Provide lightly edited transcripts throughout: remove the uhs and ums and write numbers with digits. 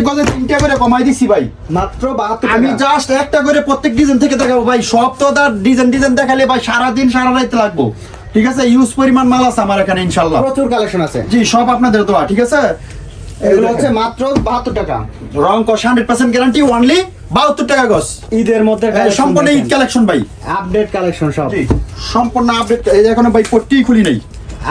গজে 3টা করে কমাই দিছি ভাই, মাত্র 72 টাকা। আমি জাস্ট একটা করে প্রত্যেক ডিজাইন থেকে দেখাবো ভাই। সব তো তার ডিজাইন দেখালে ভাই সারাদিন সারা রাত লাগবো, ঠিক আছে? ইউজ পরিমাণ মাল আছে আমার এখানে ইনশাআল্লাহ, প্রচুর কালেকশন আছে। জি সব আপনাদের দোয়া, ঠিক আছে? এগুলো হচ্ছে মাত্র 72 টাকা। রং কস 100% গ্যারান্টি, অনলি 72 টাকা গজ। ঈদের মধ্যে সম্পূর্ণ ঈদ কালেকশন ভাই, আপডেট কালেকশন সব। জি সম্পূর্ণ আপডেট। এই যে এখনো ভাই পট্টি খুলি নাই,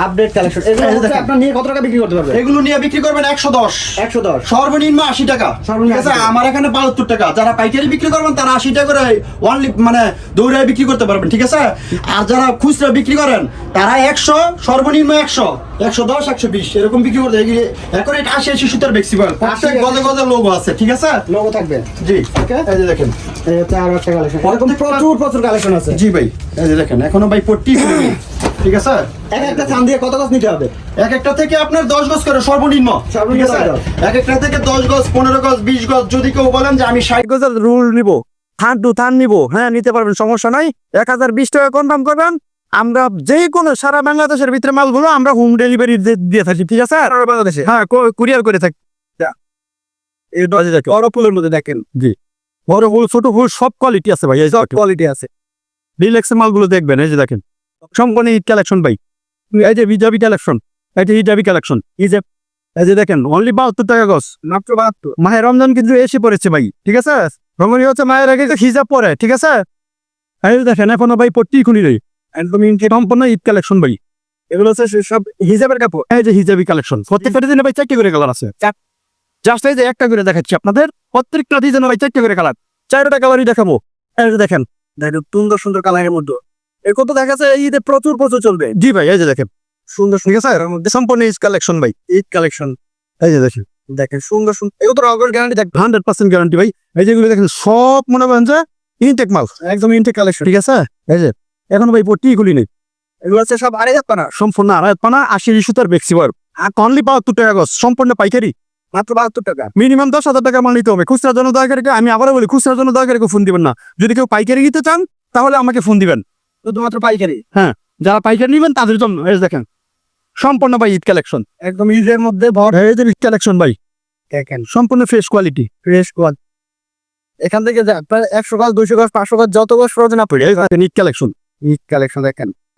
আপডেট কালেকশন। এগুলো এই যে হচ্ছে দেখেন। আপনার নিয়ে কত টাকা বিক্রি করতে পারবে? এগুলো নিয়ে বিক্রি করবেন 110, 110 সর্বনিম্ন 80 টাকা, সর্বনিম্ন ঠিক আছে? 80 টাকা। আমার এখানে 72 টাকা। যারা পাইকারি বিক্রি করবেন তারা 80 টাকা করে অনলি মানে দৌড়ায় বিক্রি করতে পারবেন, ঠিক আছে? আর যারা খুচরা বিক্রি করেন তারা 100, সর্বনিম্ন 100, 110, 120 এরকম বিক্রি করতে। এখন এটা 80 সুতার বেক্সিবল, প্রত্যেক গজে গজে লোগো আছে, ঠিক আছে? লোগো থাকবে। জি ওকে, এই যে দেখেন, এই হচ্ছে আরো একটা কালেকশন। এরকম প্রচুর কালেকশন আছে। জি ভাই এই যে দেখেন এখনো ভাই পট্টি খুলি নাই, ঠিক আছে? এক একটা থান দিয়ে কত গজ নিতে হবে? এক একটা থেকে আপনার 10 গজ করে সর্বনিম্ন, সর্বনিম্ন ঠিক আছে? 10 গজ। এক একটা থেকে 10 গজ, 15 গজ, 20 গজ। যদি কেউ বলেন যে আমি 60 গজের রুল নিব, থান টু থান নিব, হ্যাঁ নিতে পারবেন, সমস্যা নাই। 1020 টাকা কনফার্ম করবেন। আমরা যে কোনো সারা বাংলাদেশের ভিতরে মালগুলো আমরা হোম ডেলিভারি দিয়ে থাকি, ঠিক আছে? বাংলাদেশে হ্যাঁ কুরিয়ার করে থাকি। এই ডজে দেখেন, বড় ফুলের মধ্যে দেখেন, জি বড় ফুল ছোট ফুল সব কোয়ালিটি আছে ভাই, এই সব কোয়ালিটি আছে। রিল্যাক্সের মালগুলো দেখবেন, এই যে দেখেন সম্পূর্ণ ঈদ কালেকশন ভাই। এই যে হিজাবি কালেকশন, এই যে হিজাবি কালেকশন, এই যে দেখেন অনলি 72 টাকা গজ, মাত্র 72। মাহে রমজান কিন্তু এসে পড়েছে ভাই, ঠিক আছে? রমজান হচ্ছে মায়ের আগে হিজাব পরে, ঠিক আছে? এই যে দেখেন এখনো ভাই পট্টি খুলি নেই, একদম সম্পূর্ণ ঈদ কালেকশন ভাই। এগুলো হচ্ছে সব হিজাবের কাপড়। এই যে হিজাবি কালেকশন, প্রত্যেকটা ডিজাইনে ভাই 4টা করে কালার আছে। জাস্ট এই যে একটা করে দেখাচ্ছি আপনাদের, প্রত্যেকটা ডিজাইনে ভাই 4টা করে কালার, 4টা কালারই দেখাবো। এই যে দেখেন সুন্দর সুন্দর কালারের মধ্যে এর কত দেখা যাচ্ছে ঈদে প্রচুর চলবে। জি ভাই এই যে দেখেন সুন্দর, ঠিক আছে? এর মধ্যে সম্পূর্ণ ঈদ কালেকশন ভাই, ঈদ কালেকশন। এই যে দেখেন সুন্দর এগুলো তো রগের গ্যারান্টি, দেখ 100% গ্যারান্টি ভাই। এই যেগুলো দেখেন সব মনে করেন যে ইনটেক মাল, একদম ইনটেক কালেকশন, ঠিক আছে? এই যে এখন ভাই পট্টি খুলি নেই, এগুলো হচ্ছে সব 2.5 পানা, সম্পূর্ণ 2.5 পানা, 80 সুতার বেক্সিবার, অনলি 72 টাকা গজ, সম্পূর্ণ পাইকারি, মাত্র 72 টাকা। মিনিমাম 10,000 টাকা মাল নিতে হবে। খুচরার জন্য দয়া করে, আমি আবারও বলি, খুচরার জন্য দয়া করে ফোন দিবেন না। যদি কেউ পাইকারি নিতে চান তাহলে আমাকে ফোন দিবেন, শুধুমাত্র পাইকারি। হ্যাঁ, যারা পাইকারি নিবেন তাদের জন্য। এই যে দেখেন সম্পূর্ণ ভাই ঈদ কালেকশন, একদম ঈদের মধ্যে ভর। এই যে ঈদ কালেকশন ভাই, দেখেন সম্পূর্ণ ফ্রেশ কোয়ালিটি, এখান থেকে প্রায় 100 গজ, 200 গজ, 500 গজ, যত গজ প্রয়োজন আপনি। ঈদ কালেকশন দেখেন